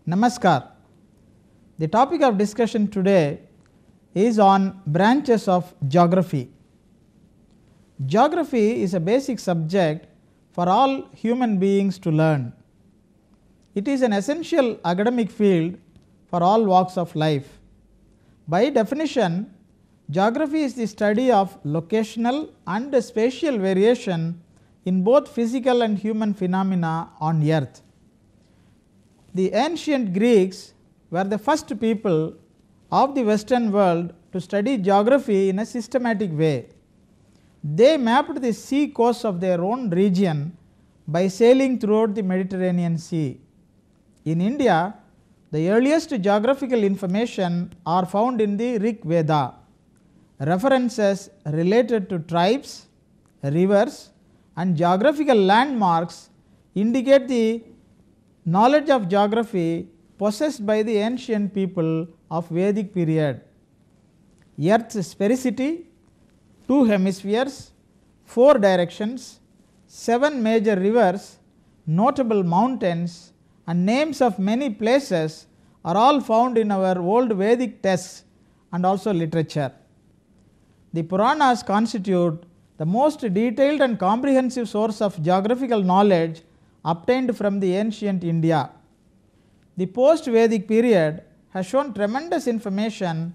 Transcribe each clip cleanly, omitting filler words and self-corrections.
Namaskar. The topic of discussion today is on branches of geography. Geography is a basic subject for all human beings to learn. It is an essential academic field for all walks of life. By definition, geography is the study of locational and spatial variation in both physical and human phenomena on earth. The ancient Greeks were the first people of the Western world to study geography in a systematic way. They mapped the sea coast of their own region by sailing throughout the Mediterranean Sea. In India, the earliest geographical information are found in the Rig Veda. References related to tribes, rivers and geographical landmarks indicate the knowledge of geography possessed by the ancient people of Vedic period. Earth's sphericity, 2 hemispheres, 4 directions, 7 major rivers, notable mountains and names of many places are all found in our old Vedic texts and also literature. The Puranas constitute the most detailed and comprehensive source of geographical knowledge obtained from the ancient India. The post-Vedic period has shown tremendous information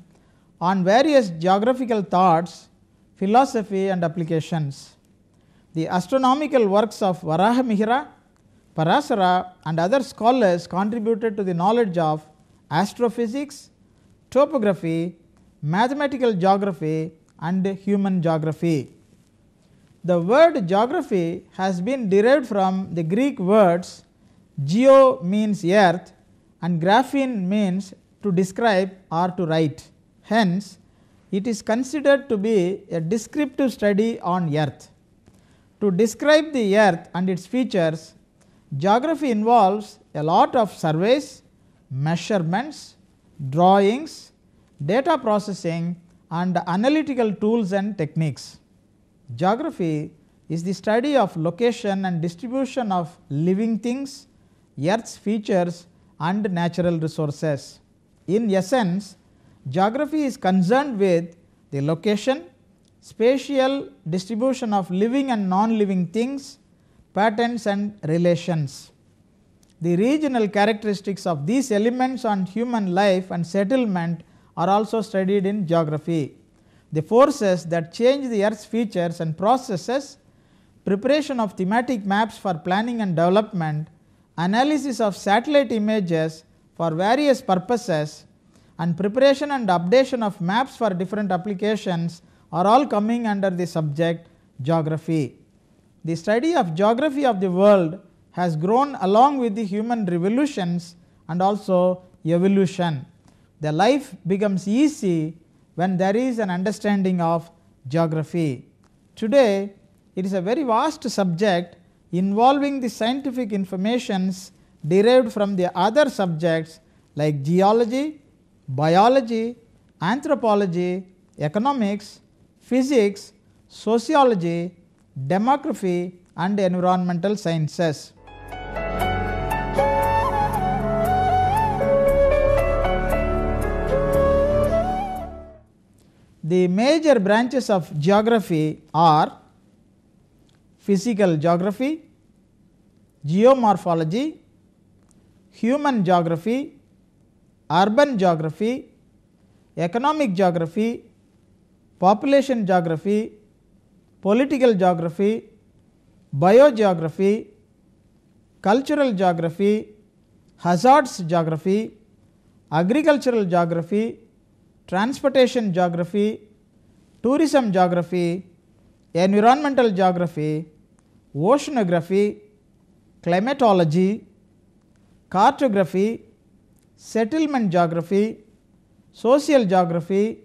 on various geographical thoughts, philosophy and applications. The astronomical works of Varahamihira, Parasara and other scholars contributed to the knowledge of astrophysics, topography, mathematical geography and human geography. The word geography has been derived from the Greek words geo means earth and graphein means to describe or to write. Hence, it is considered to be a descriptive study on earth. To describe the earth and its features, geography involves a lot of surveys, measurements, drawings, data processing and analytical tools and techniques. Geography is the study of location and distribution of living things, earth's features and natural resources. In essence, geography is concerned with the location, spatial distribution of living and non-living things, patterns and relations. The regional characteristics of these elements on human life and settlement are also studied in geography. The forces that change the earth's features and processes, preparation of thematic maps for planning and development, analysis of satellite images for various purposes and preparation and updation of maps for different applications are all coming under the subject geography. The study of geography of the world has grown along with the human revolutions and also evolution. The life becomes easy when there is an understanding of geography. Today, it is a very vast subject involving the scientific informations derived from the other subjects like geology, biology, anthropology, economics, physics, sociology, demography and environmental sciences. The major branches of geography are physical geography, geomorphology, human geography, urban geography, economic geography, population geography, political geography, biogeography, cultural geography, hazards geography, agricultural geography, transportation geography, tourism geography, environmental geography, oceanography, climatology, cartography, settlement geography, social geography,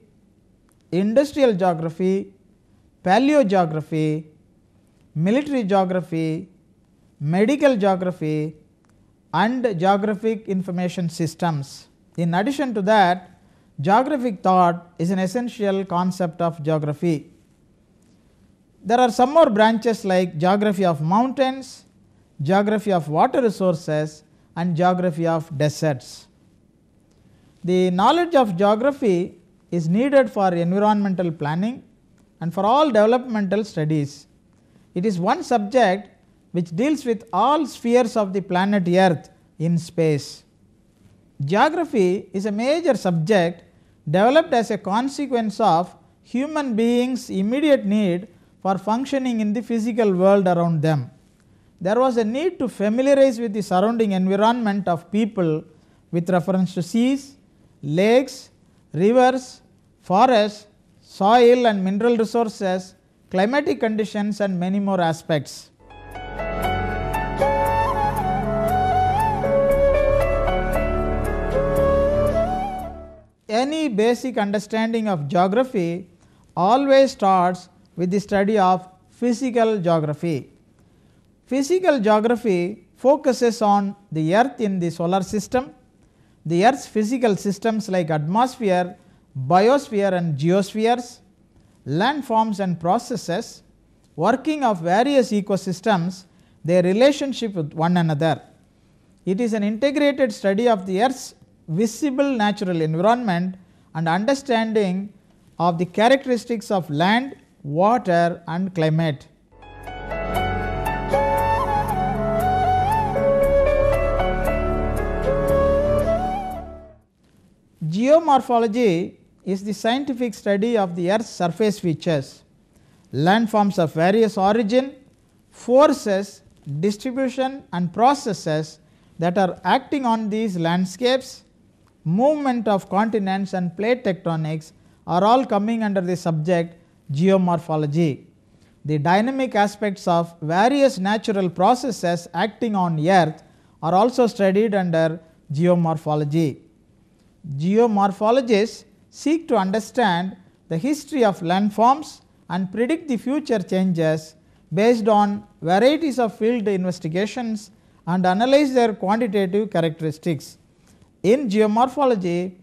industrial geography, paleogeography, military geography, medical geography and geographic information systems. In addition to that, geographic thought is an essential concept of geography. There are some more branches like geography of mountains, geography of water resources and geography of deserts. The knowledge of geography is needed for environmental planning and for all developmental studies. It is one subject which deals with all spheres of the planet Earth in space. Geography is a major subject developed as a consequence of human beings' immediate need for functioning in the physical world around them. There was a need to familiarize with the surrounding environment of people with reference to seas, lakes, rivers, forests, soil and mineral resources, climatic conditions and many more aspects. Any basic understanding of geography always starts with the study of physical geography. Physical geography focuses on the earth in the solar system, the earth's physical systems like atmosphere, biosphere and geospheres, landforms and processes, working of various ecosystems, their relationship with one another. It is an integrated study of the earth's visible natural environment and understanding of the characteristics of land, water and climate. Geomorphology is the scientific study of the earth's surface features, landforms of various origin, forces, distribution and processes that are acting on these landscapes, movement of continents and plate tectonics are all coming under the subject geomorphology. The dynamic aspects of various natural processes acting on earth are also studied under geomorphology. Geomorphologists seek to understand the history of landforms and predict the future changes based on varieties of field investigations and analyze their quantitative characteristics. In geomorphology,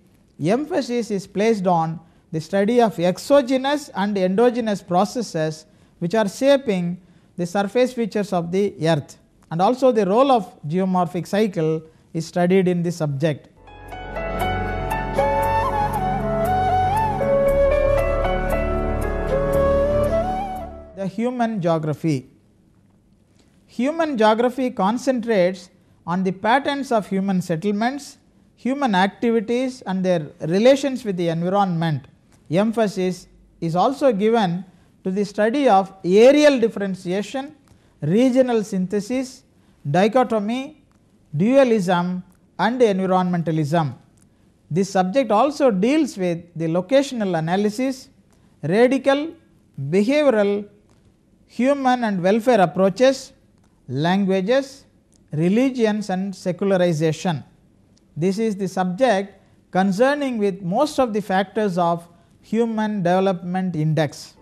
emphasis is placed on the study of exogenous and endogenous processes which are shaping the surface features of the earth, and also the role of geomorphic cycle is studied in this subject. The human geography. Human geography concentrates on the patterns of human settlements, human activities and their relations with the environment. Emphasis is also given to the study of areal differentiation, regional synthesis, dichotomy, dualism and environmentalism. This subject also deals with the locational analysis, radical, behavioral, human and welfare approaches, languages, religions and secularization. This is the subject concerning with most of the factors of Human Development Index.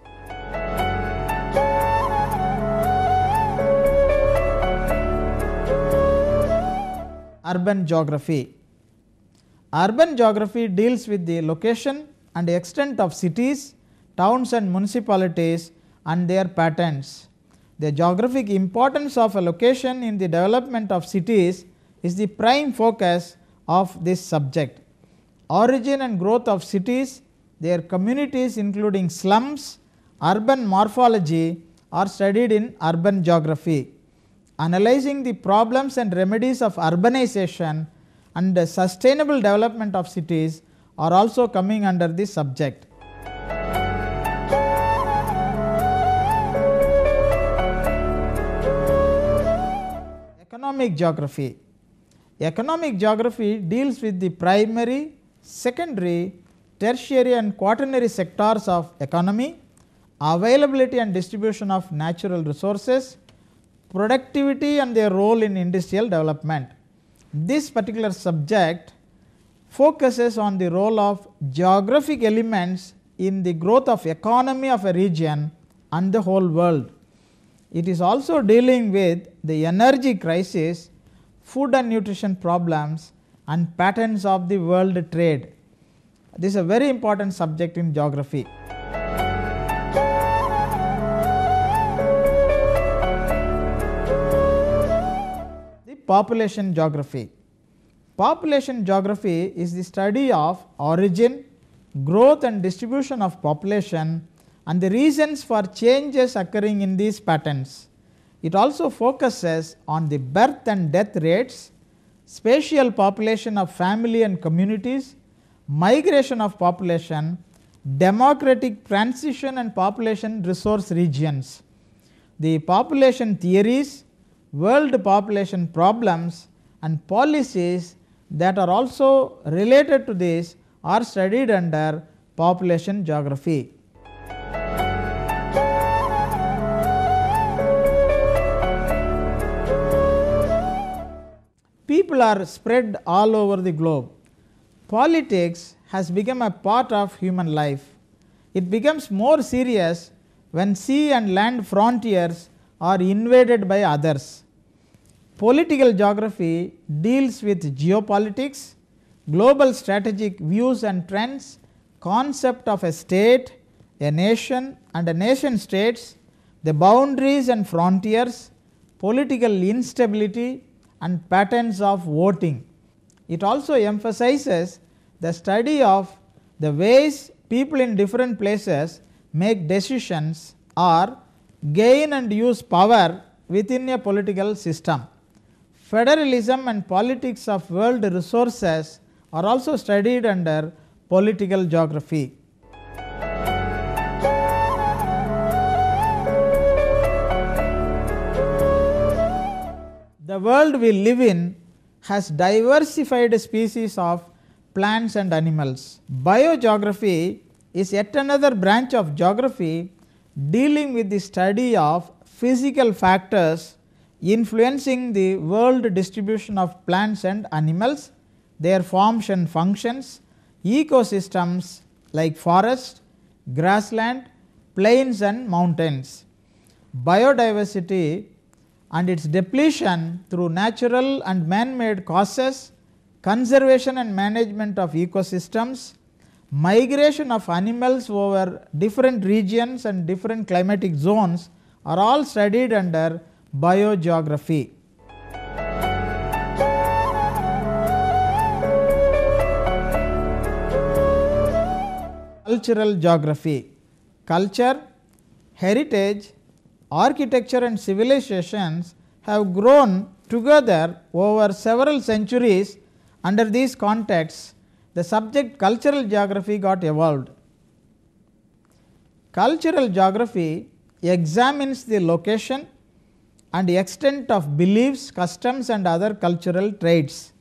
Urban geography. Urban geography deals with the location and extent of cities, towns and municipalities and their patterns. The geographic importance of a location in the development of cities is the prime focus of this subject. Origin and growth of cities, their communities including slums, urban morphology are studied in urban geography. Analyzing the problems and remedies of urbanization and the sustainable development of cities are also coming under this subject. Economic geography. Economic geography deals with the primary, secondary, tertiary and quaternary sectors of economy, availability and distribution of natural resources, productivity and their role in industrial development. This particular subject focuses on the role of geographic elements in the growth of economy of a region and the whole world. It is also dealing with the energy crisis, food and nutrition problems and patterns of the world trade. This is a very important subject in geography. The population geography. Population geography is the study of origin, growth and distribution of population and the reasons for changes occurring in these patterns. It also focuses on the birth and death rates, spatial population of family and communities, migration of population, demographic transition and population resource regions. The population theories, world population problems and policies that are also related to this are studied under population geography. People are spread all over the globe. Politics has become a part of human life. It becomes more serious when sea and land frontiers are invaded by others. Political geography deals with geopolitics, global strategic views and trends, concept of a state, a nation and a nation states, the boundaries and frontiers, political instability and patterns of voting. It also emphasizes the study of the ways people in different places make decisions or gain and use power within a political system. Federalism and politics of world resources are also studied under political geography. The world we live in has diversified species of plants and animals. Biogeography is yet another branch of geography dealing with the study of physical factors influencing the world distribution of plants and animals, their forms and functions, ecosystems like forest, grassland, plains and mountains. Biodiversity and its depletion through natural and man-made causes, conservation and management of ecosystems, migration of animals over different regions and different climatic zones are all studied under biogeography. Cultural geography. Culture, heritage, architecture and civilizations have grown together over several centuries. Under these contexts, the subject cultural geography got evolved. Cultural geography examines the location and extent of beliefs, customs and other cultural traits.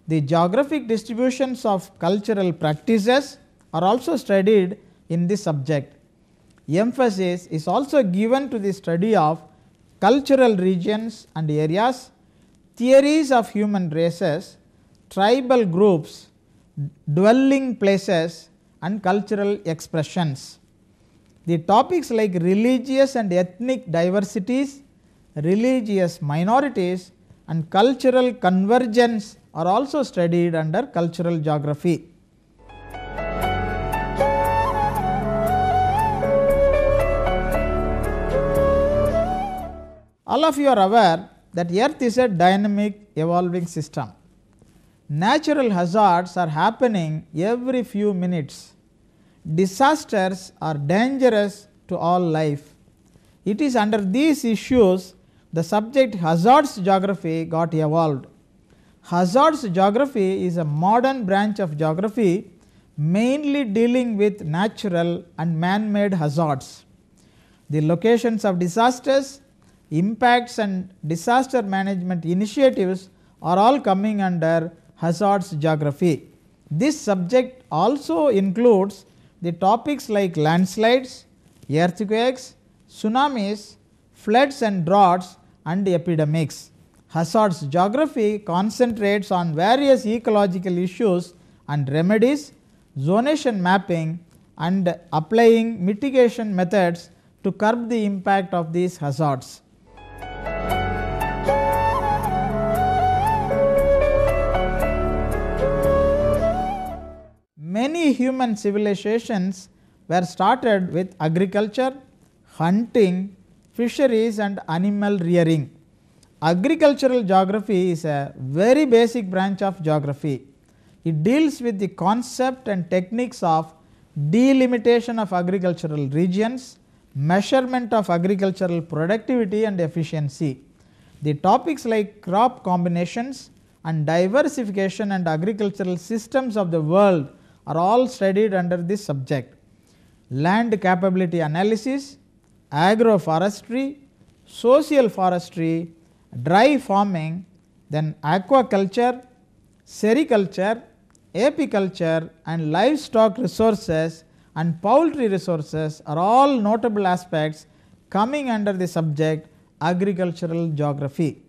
The geographic distributions of cultural practices are also studied in this subject. Emphasis is also given to the study of cultural regions and areas, theories of human races, tribal groups, dwelling places and cultural expressions. The topics like religious and ethnic diversities, religious minorities and cultural convergence are also studied under cultural geography. All of you are aware that Earth is a dynamic evolving system. Natural hazards are happening every few minutes. Disasters are dangerous to all life. It is under these issues the subject hazards geography got evolved. Hazards geography is a modern branch of geography mainly dealing with natural and man-made hazards. The locations of disasters, impacts and disaster management initiatives are all coming under hazards geography. This subject also includes the topics like landslides, earthquakes, tsunamis, floods and droughts and epidemics. Hazards geography concentrates on various ecological issues and remedies, zonation mapping and applying mitigation methods to curb the impact of these hazards. Many human civilizations were started with agriculture, hunting, fisheries and animal rearing. Agricultural geography is a very basic branch of geography. It deals with the concept and techniques of delimitation of agricultural regions, measurement of agricultural productivity and efficiency. The topics like crop combinations and diversification and agricultural systems of the world are all studied under this subject. Land capability analysis, agroforestry, social forestry, dry farming, then aquaculture, sericulture, apiculture and livestock resources and poultry resources are all notable aspects coming under the subject agricultural geography.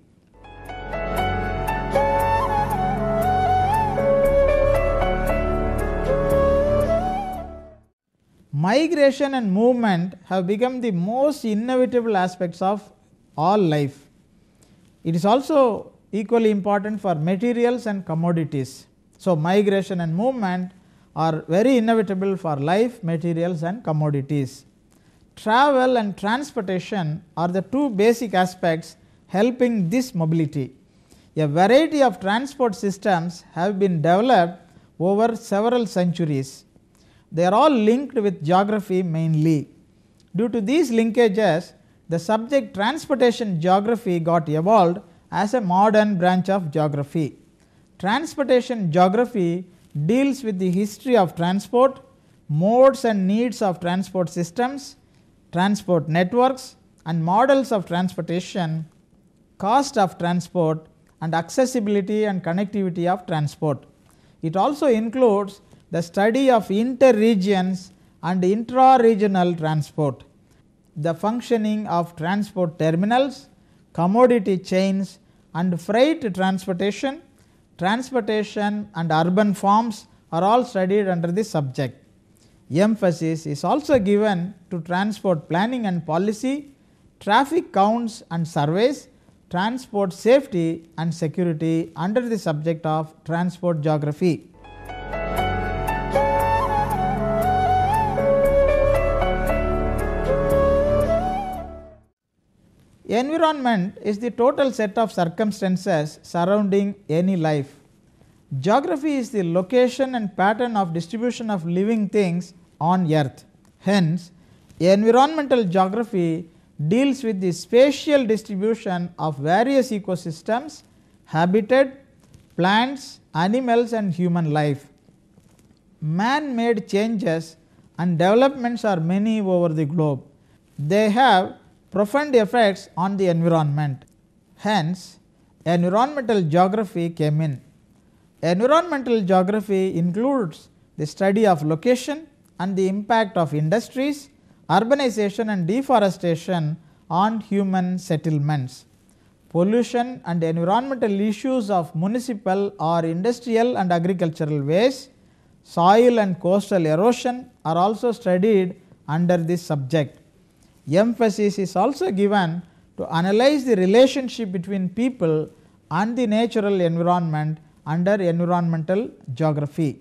Migration and movement have become the most inevitable aspects of all life. It is also equally important for materials and commodities. So, migration and movement are very inevitable for life, materials and commodities. Travel and transportation are the two basic aspects helping this mobility. A variety of transport systems have been developed over several centuries. They are all linked with geography mainly. Due to these linkages, the subject transportation geography got evolved as a modern branch of geography. Transportation geography deals with the history of transport, modes and needs of transport systems, transport networks and models of transportation, cost of transport and accessibility and connectivity of transport. It also includes the study of inter-regions and intra-regional transport, the functioning of transport terminals, commodity chains and freight transportation, transportation and urban farms are all studied under this subject. Emphasis is also given to transport planning and policy, traffic counts and surveys, transport safety and security under the subject of transport geography. Environment is the total set of circumstances surrounding any life. Geography is the location and pattern of distribution of living things on earth. Hence, environmental geography deals with the spatial distribution of various ecosystems, habitat, plants, animals and human life. Man-made changes and developments are many over the globe. They have profound effects on the environment. Hence, environmental geography came in. Environmental geography includes the study of location and the impact of industries, urbanization and deforestation on human settlements. Pollution and environmental issues of municipal or industrial and agricultural waste, soil and coastal erosion are also studied under this subject. Emphasis is also given to analyze the relationship between people and the natural environment under environmental geography.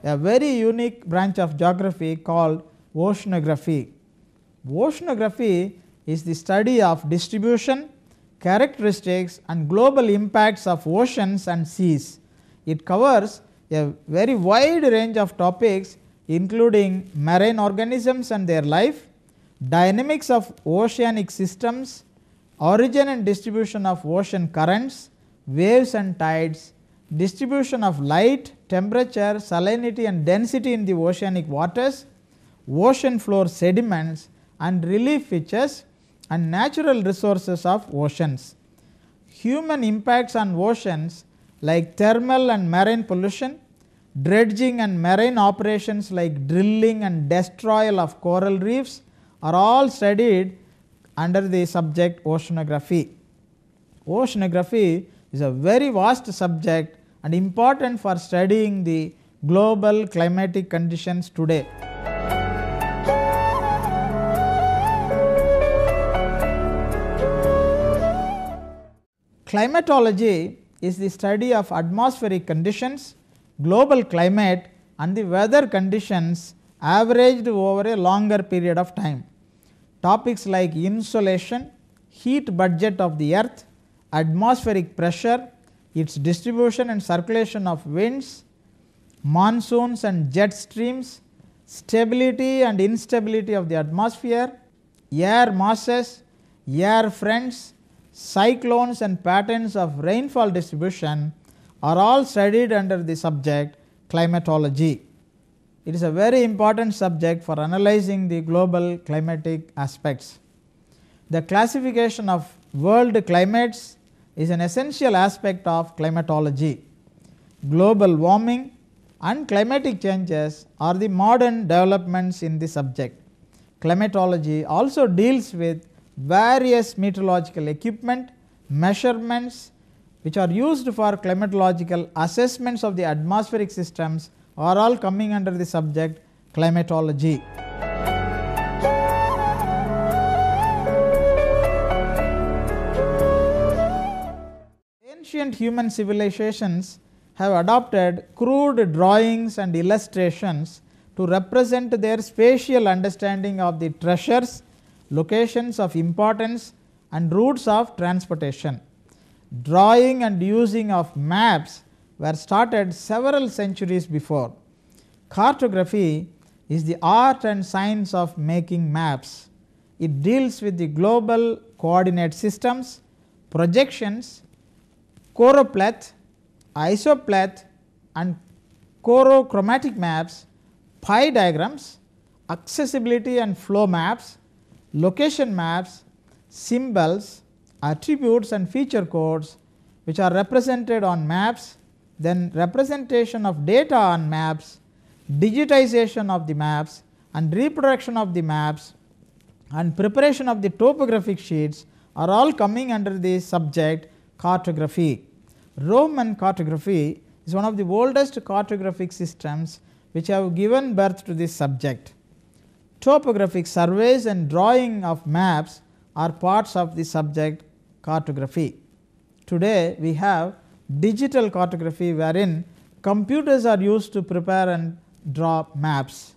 A very unique branch of geography called oceanography. Oceanography is the study of distribution, characteristics and global impacts of oceans and seas. It covers a very wide range of topics including marine organisms and their life, dynamics of oceanic systems, origin and distribution of ocean currents, waves and tides, distribution of light, temperature, salinity and density in the oceanic waters, ocean floor sediments and relief features and natural resources of oceans. Human impacts on oceans like thermal and marine pollution, dredging and marine operations like drilling and destroyal of coral reefs are all studied under the subject oceanography. Oceanography is a very vast subject and important for studying the global climatic conditions today. Climatology is the study of atmospheric conditions, global climate and the weather conditions averaged over a longer period of time. Topics like insolation, heat budget of the earth, atmospheric pressure, its distribution and circulation of winds, monsoons and jet streams, stability and instability of the atmosphere, air masses, air fronts, cyclones and patterns of rainfall distribution are all studied under the subject climatology. It is a very important subject for analyzing the global climatic aspects. The classification of world climates is an essential aspect of climatology. Global warming and climatic changes are the modern developments in the subject. Climatology also deals with various meteorological equipment, measurements which are used for climatological assessments of the atmospheric systems are all coming under the subject climatology. Ancient human civilizations have adopted crude drawings and illustrations to represent their spatial understanding of the treasures, locations of importance and routes of transportation. Drawing and using of maps were started several centuries before. Cartography is the art and science of making maps. It deals with the global coordinate systems, projections, choropleth, isopleth and chorochromatic maps, pie diagrams, accessibility and flow maps, location maps, symbols, attributes and feature codes which are represented on maps, then representation of data on maps, digitization of the maps and reproduction of the maps and preparation of the topographic sheets are all coming under the subject cartography. Roman cartography is one of the oldest cartographic systems which have given birth to this subject. Topographic surveys and drawing of maps are parts of the subject cartography. Today we have digital cartography wherein computers are used to prepare and draw maps.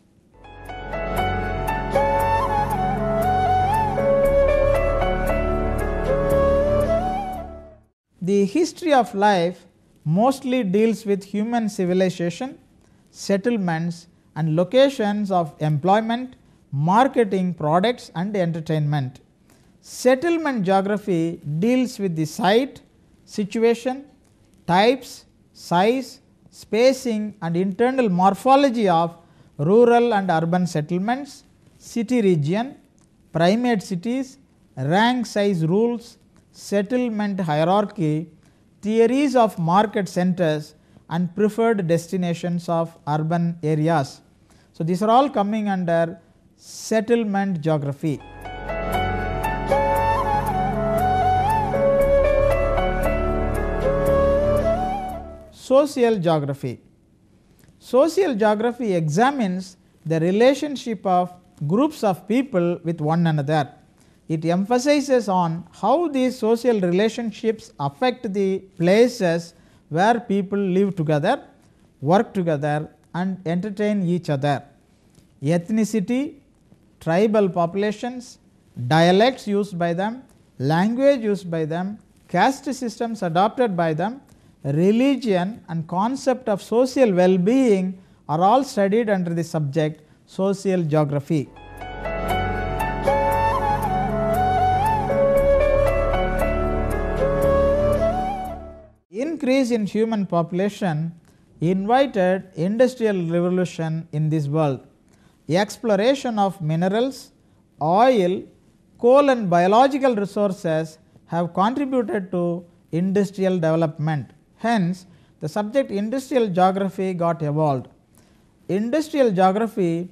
The history of life mostly deals with human civilization, settlements and locations of employment, marketing products and entertainment. Settlement geography deals with the site, situation, types, size, spacing and internal morphology of rural and urban settlements, city region, primate cities, rank size rules, settlement hierarchy, theories of market centers and preferred destinations of urban areas. So, these are all coming under settlement geography. Social geography. Social geography examines the relationship of groups of people with one another. It emphasizes on how these social relationships affect the places where people live together, work together and entertain each other. Ethnicity, tribal populations, dialects used by them, language used by them, caste systems adopted by them, religion and concept of social well-being are all studied under the subject social geography. Increase in human population invited industrial revolution in this world. Exploration of minerals, oil, coal and biological resources have contributed to industrial development. Hence, the subject industrial geography got evolved. Industrial geography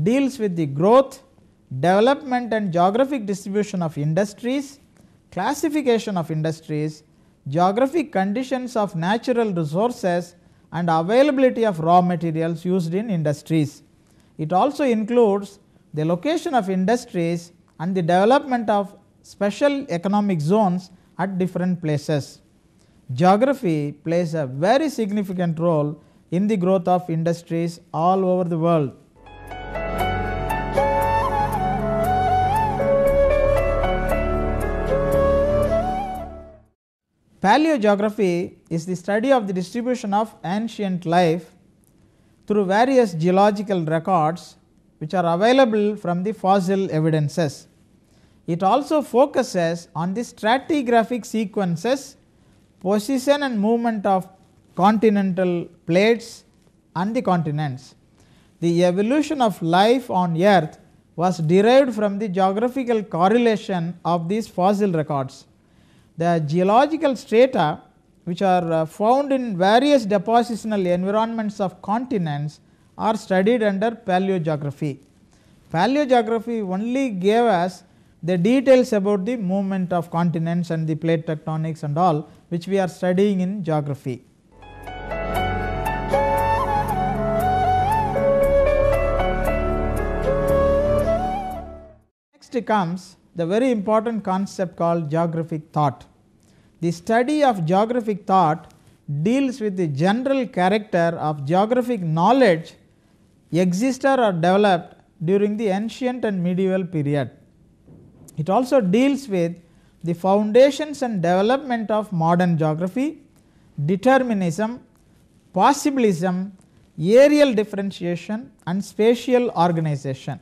deals with the growth, development and geographic distribution of industries, classification of industries, geographic conditions of natural resources and availability of raw materials used in industries. It also includes the location of industries and the development of special economic zones at different places. Geography plays a very significant role in the growth of industries all over the world. Paleogeography is the study of the distribution of ancient life through various geological records which are available from the fossil evidences. It also focuses on the stratigraphic sequences, position and movement of continental plates and the continents. The evolution of life on earth was derived from the geographical correlation of these fossil records. The geological strata which are found in various depositional environments of continents are studied under paleogeography. Paleogeography only gave us the details about the movement of continents and the plate tectonics and all, which we are studying in geography. Next comes the very important concept called geographic thought. The study of geographic thought deals with the general character of geographic knowledge existed or developed during the ancient and medieval period. It also deals with the foundations and development of modern geography, determinism, possibilism, areal differentiation and spatial organization.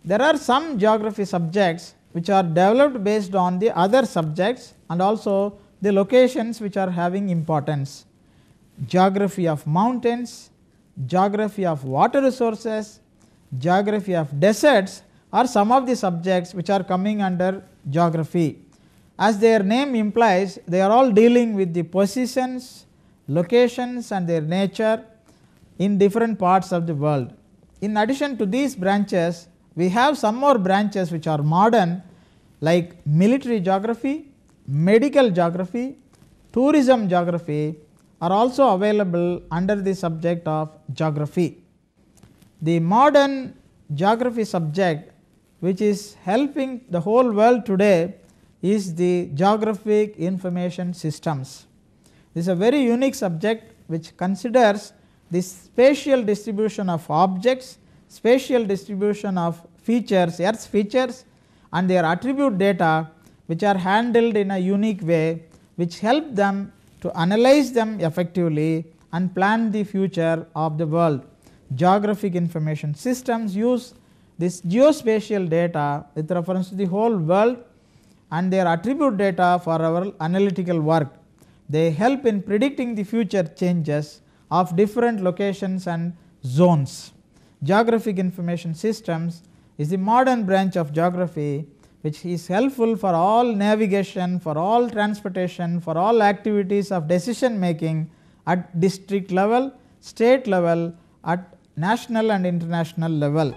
There are some geography subjects which are developed based on the other subjects and also the locations which are having importance. Geography of mountains, geography of water resources, geography of deserts are some of the subjects which are coming under geography. As their name implies, they are all dealing with the positions, locations and their nature in different parts of the world. In addition to these branches, we have some more branches which are modern, like military geography, medical geography, tourism geography are also available under the subject of geography. The modern geography subject which is helping the whole world today is the geographic information systems. This is a very unique subject which considers the spatial distribution of objects, spatial distribution of features, earth's features and their attribute data which are handled in a unique way, which help them to analyze them effectively and plan the future of the world. Geographic information systems use this geospatial data with reference to the whole world and their attribute data for our analytical work. They help in predicting the future changes of different locations and zones. Geographic information systems is the modern branch of geography which is helpful for all navigation, for all transportation, for all activities of decision making at district level, state level, at national and international level.